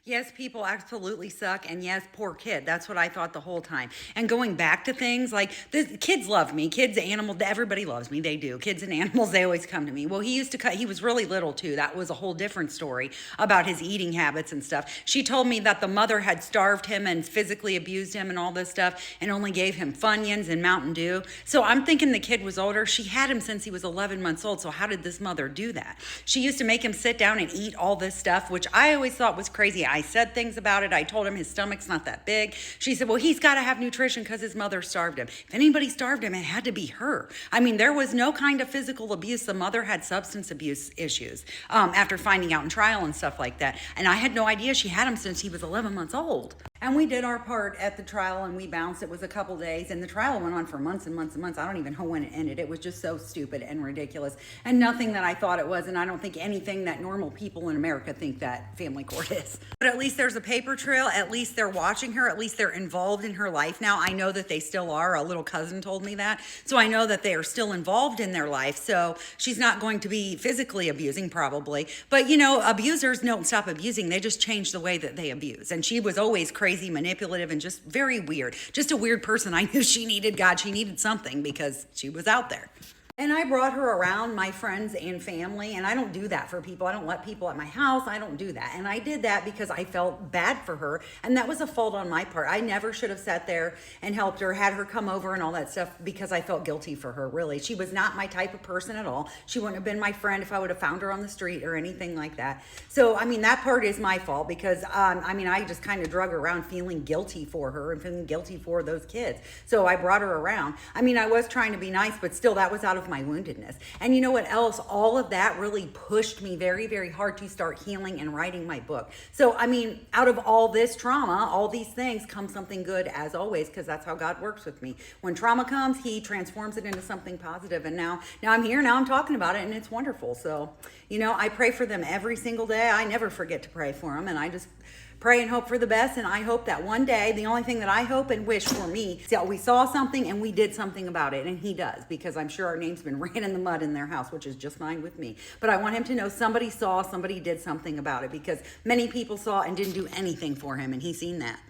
Yes, people absolutely suck. And yes, poor kid. That's what I thought the whole time. And going back to things like this, kids love me. Kids, animals, everybody loves me. They do. Kids and animals, they always come to me. Well, he used to cut, he was really little too. That was a whole different story about his eating habits and stuff. She told me that the mother had starved him and physically abused him and all this stuff and only gave him Funyuns and Mountain Dew. So I'm thinking the kid was older. She had him since he was 11 months old. So how did this mother do that? She used to make him sit down and eat all this stuff, which I always thought was crazy. I said things about it. I told him his stomach's not that big. She said, well, he's got to have nutrition because his mother starved him. If anybody starved him, it had to be her. I mean, there was no kind of physical abuse. The mother had substance abuse issues after finding out in trial and stuff like that. And I had no idea she had him since he was 11 months old. And we did our part at the trial and we bounced. It was a couple days and the trial went on for months and months and months. I don't even know when it ended. It was just so stupid and ridiculous and nothing that I thought it was. And I don't think anything that normal people in America think that family court is. But at least there's a paper trail. At least they're watching her. At least they're involved in her life now. I know that they still are. A little cousin told me that. So I know that they are still involved in their life. So she's not going to be physically abusing probably. But you know, abusers don't stop abusing. They just change the way that they abuse. And she was always crazy, manipulative, and just very weird. Just a weird person. I knew she needed God. She needed something because she was out there. And I brought her around my friends and family, and I don't do that for people. I don't let people at my house. I don't do that. And I did that because I felt bad for her, and that was a fault on my part. I never should have sat there and helped her, had her come over and all that stuff because I felt guilty for her, really. She was not my type of person at all. She wouldn't have been my friend if I would have found her on the street or anything like that. So, I mean, that part is my fault because, I just kind of drug her around feeling guilty for her and feeling guilty for those kids. So I brought her around. I mean, I was trying to be nice, but still that was out of my woundedness. And you know what else? All of that really pushed me very, very hard to start healing and writing my book. So, I mean, out of all this trauma, all these things comes something good as always, because that's how God works with me. When trauma comes, he transforms it into something positive. And now I'm here, now I'm talking about it, and it's wonderful. So, you know, I pray for them every single day. I never forget to pray for them, and I just pray and hope for the best. And I hope that one day, the only thing that I hope and wish for me is that we saw something and we did something about it. And he does, because I'm sure our name's been ran in the mud in their house, which is just fine with me. But I want him to know somebody saw, somebody did something about it, because many people saw and didn't do anything for him, and he's seen that.